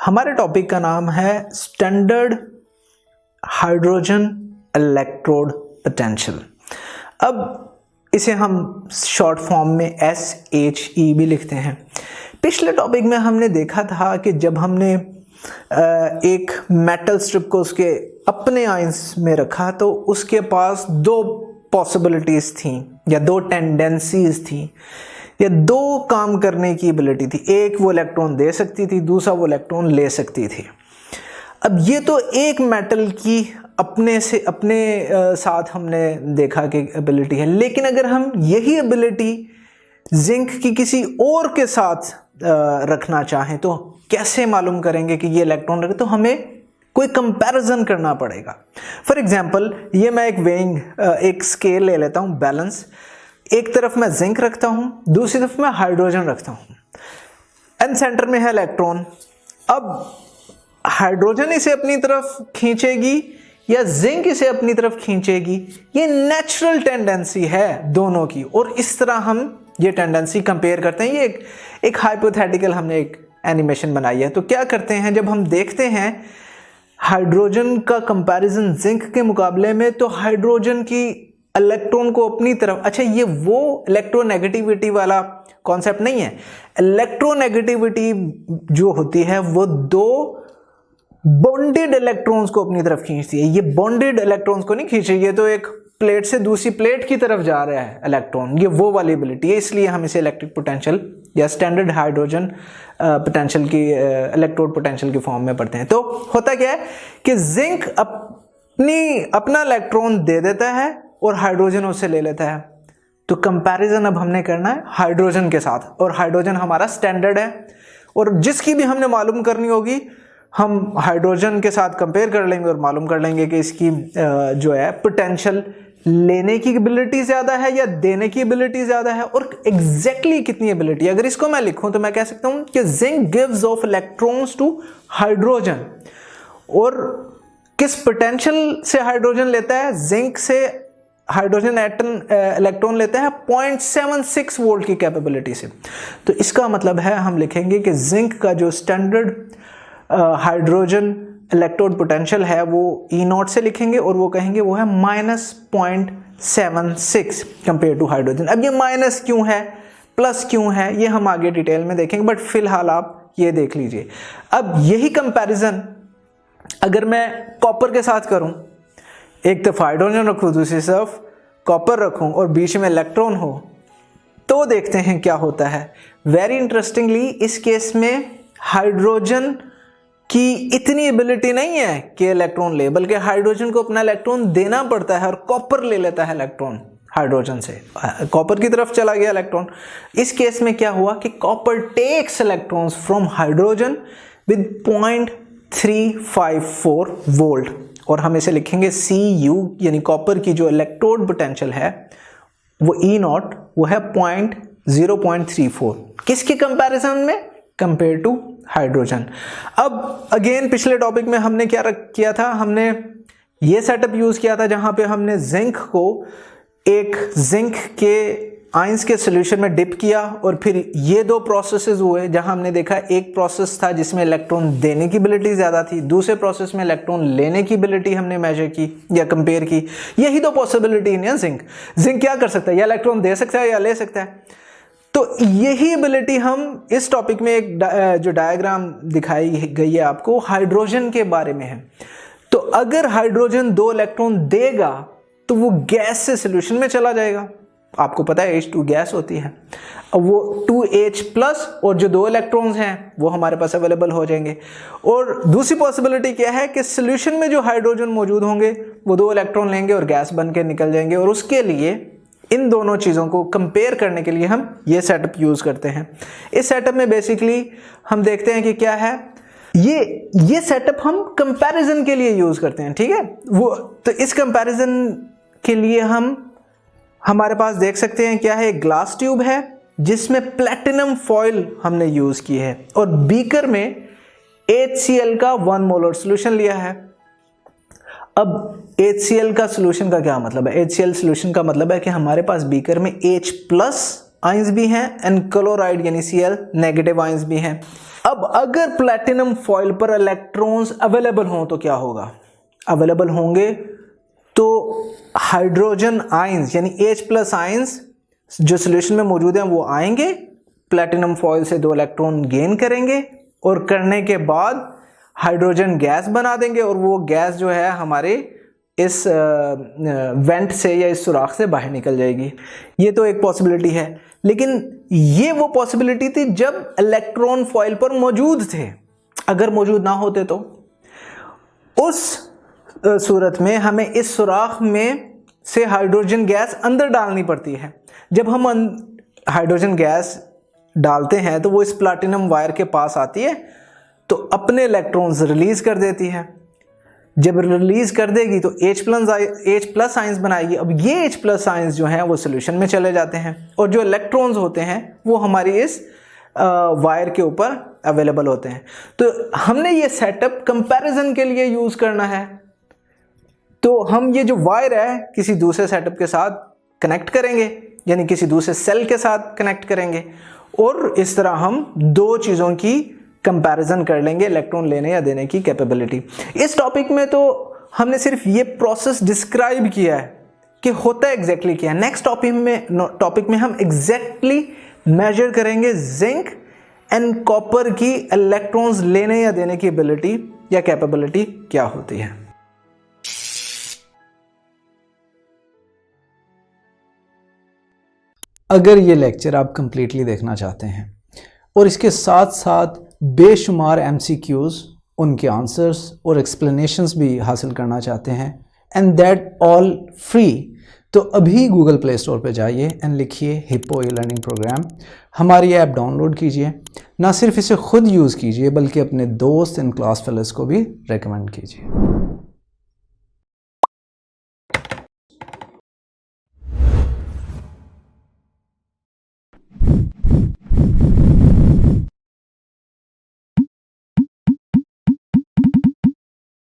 हमारे टॉपिक का नाम है स्टैंडर्ड हाइड्रोजन इलेक्ट्रोड पोटेंशियल। अब इसे हम शॉर्ट फॉर्म में SHE भी लिखते हैं। पिछले टॉपिक में हमने देखा था कि जब हमने एक मेटल स्ट्रिप को उसके अपने आयंस में रखा तो उसके पास दो पॉसिबिलिटीज थी या दो टेंडेंसीज थी या दो काम करने की एबिलिटी थी। एक वो इलेक्ट्रॉन दे सकती थी, दूसरा वो इलेक्ट्रॉन ले सकती थी। अब ये तो एक मेटल की अपने साथ हमने देखा कि एबिलिटी है, लेकिन अगर हम यही एबिलिटी जिंक की किसी और के साथ रखना चाहें तो कैसे मालूम करेंगे कि ये इलेक्ट्रॉन रखे? तो हमें कोई कंपैरिजन करना पड़ेगा। फॉर एग्जांपल ये मैं एक स्केल ले लेता हूँ, बैलेंस। एक तरफ मैं जिंक रखता हूँ, दूसरी तरफ मैं हाइड्रोजन रखता हूँ, एंड सेंटर में है इलेक्ट्रॉन। अब हाइड्रोजन इसे अपनी तरफ खींचेगी या जिंक इसे अपनी तरफ खींचेगी, ये नेचुरल टेंडेंसी है दोनों की, और इस तरह हम ये टेंडेंसी कंपेयर करते हैं। ये एक हाइपोथेटिकल हमने एक एनिमेशन बनाई है। तो क्या करते हैं, जब हम देखते हैं हाइड्रोजन का कंपैरिजन जिंक के मुकाबले में, तो हाइड्रोजन की इलेक्ट्रॉन को अपनी तरफ, अच्छा ये वो इलेक्ट्रोनेगेटिविटी वाला कॉन्सेप्ट नहीं है। इलेक्ट्रोनेगेटिविटी जो होती है वो दो बॉन्डेड इलेक्ट्रॉन्स को अपनी तरफ खींचती है। ये बॉन्डेड इलेक्ट्रॉन्स को नहीं खींच रही, ये तो एक प्लेट से दूसरी प्लेट की तरफ जा रहा है इलेक्ट्रॉन, ये वो वाली एबिलिटी है। इसलिए हम इसे इलेक्ट्रिक पोटेंशियल या स्टैंडर्ड हाइड्रोजन पोटेंशियल की इलेक्ट्रोड पोटेंशियल की फॉर्म में पढ़ते हैं। तो होता क्या है कि जिंक अपना इलेक्ट्रॉन दे देता है और हाइड्रोजन उससे ले लेता है। तो कंपैरिजन अब हमने करना है हाइड्रोजन के साथ, और हाइड्रोजन हमारा स्टैंडर्ड है, और जिसकी भी हमने मालूम करनी होगी हम हाइड्रोजन के साथ कंपेयर कर लेंगे और मालूम कर लेंगे कि इसकी जो है पोटेंशियल लेने की एबिलिटी ज्यादा है या देने की एबिलिटी ज्यादा है, और एग्जैक्टली कितनी एबिलिटी। अगर इसको मैं लिखूं तो मैं कह सकता हूं कि zinc gives off electrons to hydrogen, और किस पोटेंशियल से हाइड्रोजन लेता है? जिंक से हाइड्रोजन इलेक्ट्रॉन लेता है 0.76 वोल्ट की कैपेबिलिटी से। तो इसका मतलब है हम लिखेंगे कि जिंक का जो स्टैंडर्ड हाइड्रोजन इलेक्ट्रोड पोटेंशियल है वो E0 से लिखेंगे, और वो कहेंगे वो है -0.76 कंपेयर टू हाइड्रोजन। अब ये माइनस क्यों है, प्लस क्यों है, ये हम आगे डिटेल में देखेंगे, बट फिलहाल आप ये देख लीजिए। अब यही कंपैरिजन अगर मैं कॉपर के साथ करूं, एक तरफ हाइड्रोजन रखूं, दूसरी तरफ कॉपर रखूं और बीच में इलेक्ट्रॉन हो, तो देखते हैं क्या होता है। वेरी इंटरेस्टिंगली इस केस में हाइड्रोजन की इतनी एबिलिटी नहीं है कि इलेक्ट्रॉन ले, बल्कि हाइड्रोजन को अपना इलेक्ट्रॉन देना पड़ता है और कॉपर ले लेता है इलेक्ट्रॉन हाइड्रोजन से, कॉपर की तरफ चला गया इलेक्ट्रॉन। इस केस में क्या हुआ कि copper takes electrons from hydrogen with 0.354 volt, और हम इसे लिखेंगे Cu, यानी कॉपर की जो इलेक्ट्रोड पोटेंशियल है वो E0 वो है 0.34। किसके कंपैरिजन में? Compare to hydrogen. अब अगेन पिछले टॉपिक में हमने क्या किया था, हमने ये सेटअप यूज किया था जहां पे हमने जिंक को एक जिंक के आयंस के सॉल्यूशन में डिप किया, और फिर ये दो प्रोसेसेस हुए जहां हमने देखा एक प्रोसेस था जिसमें इलेक्ट्रॉन देने की एबिलिटी ज्यादा थी, दूसरे प्रोसेस में इलेक्ट्रॉन लेने की एबिलिटी हमने मेजर की या कंपेयर की। यही दो पॉसिबिलिटी है जिंक क्या कर सकता है, या इलेक्ट्रॉन दे सकता है या ले सकता है। तो यही एबिलिटी हम इस टॉपिक में एक जो डायग्राम दिखाई गई है आपको हाइड्रोजन के बारे में है। तो अगर हाइड्रोजन दो इलेक्ट्रॉन देगा तो वो गैस से सॉल्यूशन में चला जाएगा। आपको पता है H2 गैस होती है। अब वो 2H+ और जो दो इलेक्ट्रॉन्स हैं वो हमारे पास अवेलेबल हो जाएंगे। और दूसरी पॉसिबिलिटी क्या है कि सॉल्यूशन में जो हाइड्रोजन मौजूद होंगे वो दो इलेक्ट्रॉन लेंगे और गैस बन के निकल जाएंगे, और उसके लिए इन दोनों चीज़ों को कंपेयर करने के लिए हम ये सेटअप यूज़ करते हैं। इस सेटअप में बेसिकली हम देखते हैं कि क्या है, ये सेटअप हम कंपैरिजन के लिए यूज़ करते हैं, ठीक है। वो तो इस कंपैरिजन के लिए हमारे पास देख सकते हैं क्या है, एक ग्लास ट्यूब है जिसमें प्लैटिनम फॉइल हमने यूज़ की है, और बीकर में HCl का 1 मोलर सोल्यूशन लिया है। अब HCl का सोल्यूशन का क्या मतलब है? HCl सोल्यूशन का मतलब है कि हमारे पास बीकर में H+ आयंस भी हैं एंड क्लोराइड यानी Cl नेगेटिव आयंस भी हैं। अब अगर प्लैटिनम फॉइल पर इलेक्ट्रॉन्स अवेलेबल हों तो क्या होगा? अवेलेबल होंगे तो हाइड्रोजन आयंस यानी H+ आयंस जो सॉल्यूशन में मौजूद हैं वो आएंगे, प्लैटिनम फॉइल से 2 इलेक्ट्रॉन गेन करेंगे और करने के बाद हाइड्रोजन गैस बना देंगे और वो गैस जो है हमारे इस वेंट से या इस सुराख से बाहर निकल जाएगी। ये तो एक पॉसिबिलिटी है, लेकिन ये वो पॉसिबिलिटी थी जब इलेक्ट्रॉन फॉइल पर मौजूद थे। अगर मौजूद ना होते तो उस सूरत में हमें इस सुराख में से हाइड्रोजन गैस अंदर डालनी पड़ती है। जब हम हाइड्रोजन गैस डालते हैं तो वो इस प्लैटिनम वायर के पास आती है तो अपने इलेक्ट्रॉन्स रिलीज कर देती है। जब रिलीज कर देगी तो H+ आयंस बनाएगी। अब ये H+ आयंस जो हैं वो सॉल्यूशन में चले जाते हैं और जो इलेक्ट्रॉन्स होते हैं वो हमारी इस वायर के ऊपर अवेलेबल होते हैं। तो हमने ये सेटअप कंपैरिजन के लिए यूज करना है। तो हम ये जो वायर है किसी दूसरे सेटअप के साथ कनेक्ट करेंगे, यानी किसी दूसरे सेल के साथ कनेक्ट करेंगे और इस तरह हम 2 चीज़ों की कंपैरिजन कर लेंगे, इलेक्ट्रॉन लेने या देने की कैपेबिलिटी। इस टॉपिक में तो हमने सिर्फ ये प्रोसेस डिस्क्राइब किया है कि होता एग्जैक्टली क्या है। नेक्स्ट टॉपिक में हम एग्जैक्टली मेजर करेंगे जिंक एंड कॉपर की इलेक्ट्रॉन्स लेने या देने की एबिलिटी या कैपेबिलिटी क्या होती है। अगर ये लेक्चर आप कंप्लीटली देखना चाहते हैं और इसके साथ साथ बेशुमार MCQs, उनके आंसर्स और एक्सप्लेनेशंस भी हासिल करना चाहते हैं एंड दैट ऑल फ्री, तो अभी गूगल प्ले स्टोर पे जाइए एंड लिखिए हिप्पो ई-लर्निंग प्रोग्राम। हमारी ऐप डाउनलोड कीजिए, ना सिर्फ इसे खुद यूज़ कीजिए बल्कि अपने दोस्त एंड क्लास फेलोज़ को भी रेकमेंड कीजिए।